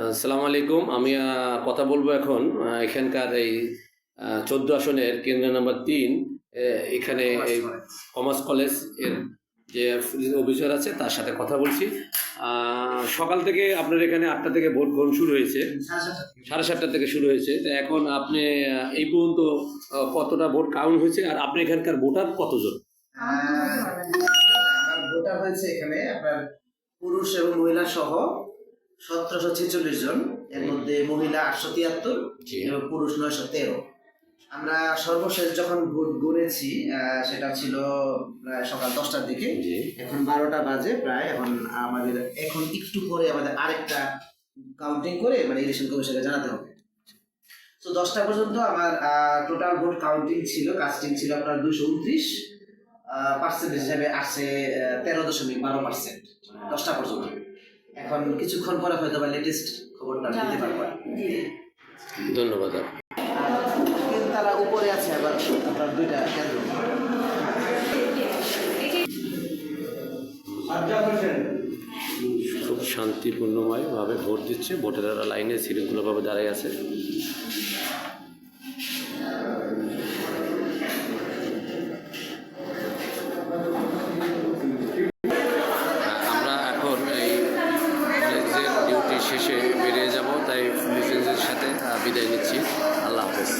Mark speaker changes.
Speaker 1: আসসালামু আলাইকুম। আমি কথা বলবো এখন এখানকার এই 14 আসনের কেন্দ্র নম্বর 3 এখানে এই কমার্স কলেজ এর যে অফিসার আছে তার সাথে কথা বলছি। সকাল থেকে আপনার এখানে 8টা থেকে ভোট গ্রহণ শুরু হয়েছে, 7:30 থেকে শুরু হয়েছে। তো এখন আপনি এই পর্যন্ত কতটা ভোট কাউন্ট হয়েছে আর আপনি এখানকার ভোটার কতজন?
Speaker 2: ভোটার হয়েছে এখানে আপনার পুরুষ এবং মহিলা সহ 1746 জন। এর মধ্যে মহিলা 873 এবং পুরুষ 913। আমরা সর্বশেষ যখন ভোট গুনেছি সেটা ছিল প্রায় সকাল 10টার দিকে। এখন 12টা বাজে প্রায়। এখন একটু পরে আমাদের আরেকটা কাউন্টিং করে মানে ইলেকশন কমিশনকে জানাতে হবে। তো 10টা পর্যন্ত আমার টোটাল ভোট কাউন্টিং ছিল, কাস্টিং ছিল আপনার 229, পার্সেন্টেজ হিসাবে আসছে 13.12%। 10টা পর্যন্ত। এখন কিছুক্ষণ পরে হয়তো বা লেটেস্ট খবরটা দিতে পারবো।
Speaker 1: ধন্যবাদ।
Speaker 2: তারা উপরে আছে আবার আপনার 2টা কেন্দ্র।
Speaker 1: খুব শান্তিপূর্ণময়ভাবে ভোট দিচ্ছে, ভোটাররা লাইনে শৃঙ্খলাভাবে দাঁড়িয়ে আছে। আমরা এখন এই কলেজের ডিউটি শেষে বেরিয়ে যাব, তাই পুলিশের সাথে বিদায় নিচ্ছি। আল্লাহ হাফেজ।